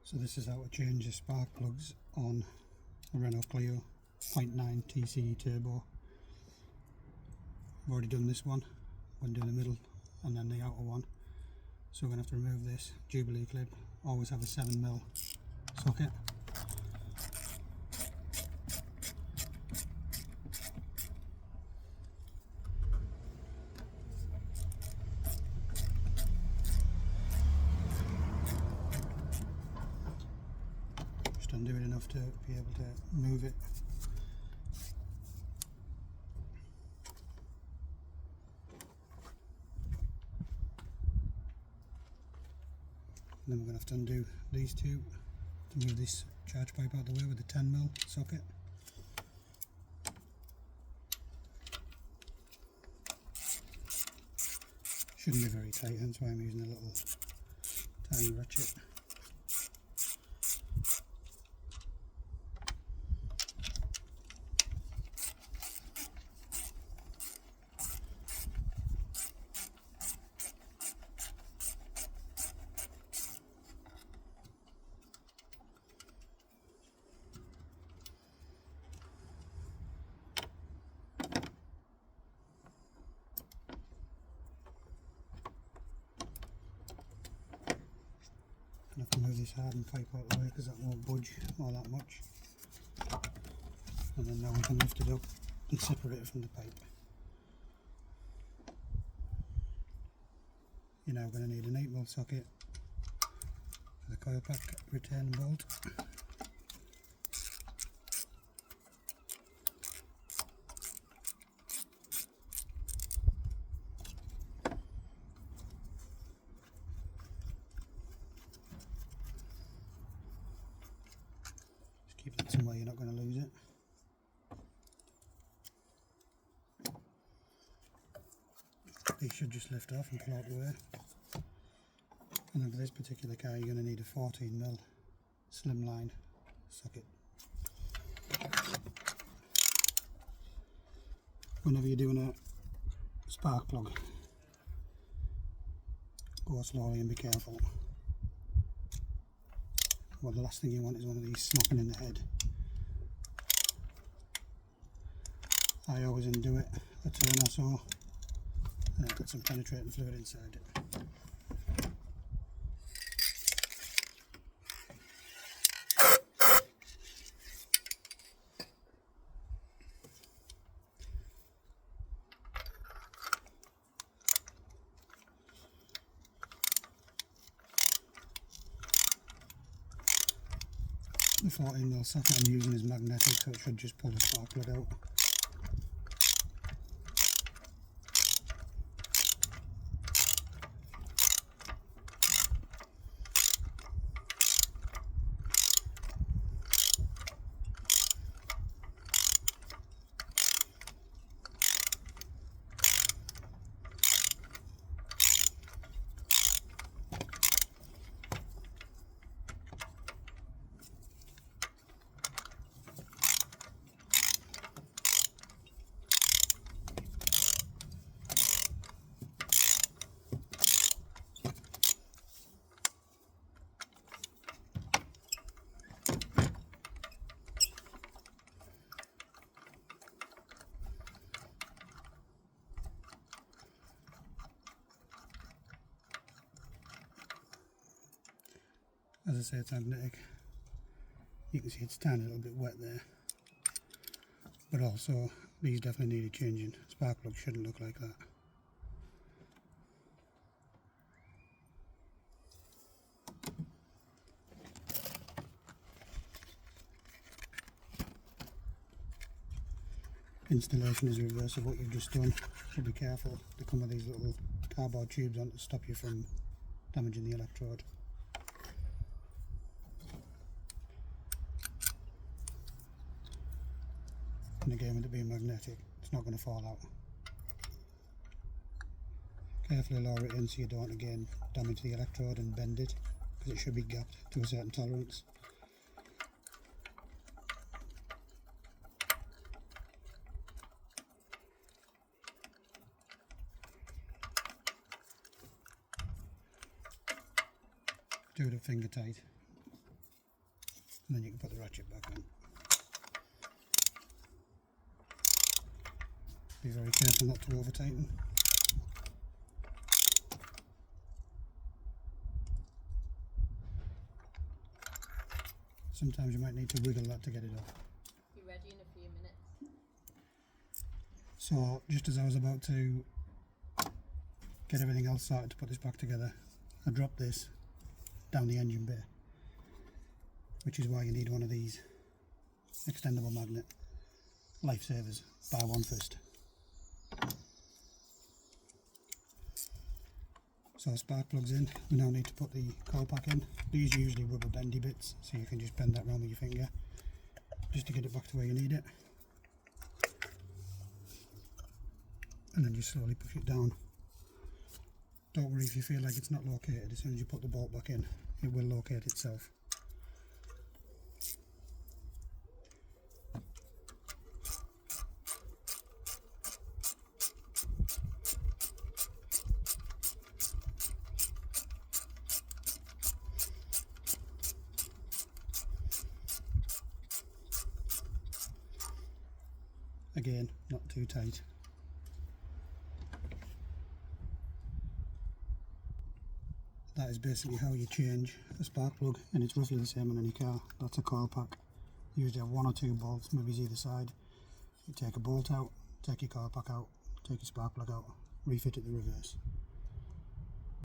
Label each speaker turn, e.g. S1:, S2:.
S1: So this is how to change the spark plugs on a Renault Clio 0.9 TCE turbo. I've already done this one. I'm going to do the middle and then the outer one. So we're going to have to remove this Jubilee clip. Always have a 7mm socket. Just undo it enough to be able to move it. And then we're going to have to undo these two to move this charge pipe out of the way with the 10mm socket. Shouldn't be very tight, hence why I'm using a little tiny ratchet. I have to move this hardened pipe out of the way because that won't budge all that much. And then now we can lift it up and separate it from the pipe. You're now going to need an 8mm socket for the coil pack return bolt. Keep it somewhere you're not going to lose it. These should just lift off and pull out the way. And then for this particular car you're going to need a 14mm slimline socket. Whenever you're doing a spark plug, go slowly and be careful. Well, the last thing you want is one of these smacking in the head. I always undo it a turn or so, and I've got some penetrating fluid inside it. The 14mm socket I'm using is magnetic, so it should just pull the spark plug out. As I say, it's magnetic. You can see it's tiny, a little bit wet there. But also, these definitely need changing. Spark plug shouldn't look like that. Installation is reverse of what you've just done, so be careful. They come with these little cardboard tubes on to stop you from damaging the electrode. And again, with it being magnetic, it's not going to fall out. Carefully lower it in so you don't again damage the electrode and bend it, because it should be gapped to a certain tolerance. Do it at finger tight. and then you can put the ratchet back on. Be very careful not to over tighten. Sometimes you might need to wiggle that to get it off.
S2: Be ready in a few minutes.
S1: So just as I was about to get everything else started to put this back together, I dropped this down the engine bay, which is why you need one of these extendable magnet lifesavers. Buy one first. So spark plugs in. We now need to put the coil pack in. These are usually rubber bendy bits, so you can just bend that round with your finger just to get it back to where you need it, and then just slowly push it down. Don't worry if you feel like it's not located. As soon as you put the bolt back in, it will locate itself. Again, not too tight. That is basically how you change a spark plug, and it's roughly the same on any car. That's a coil pack. You usually have one or two bolts, maybe either side. You take a bolt out, take your coil pack out, take your spark plug out, refit it the reverse.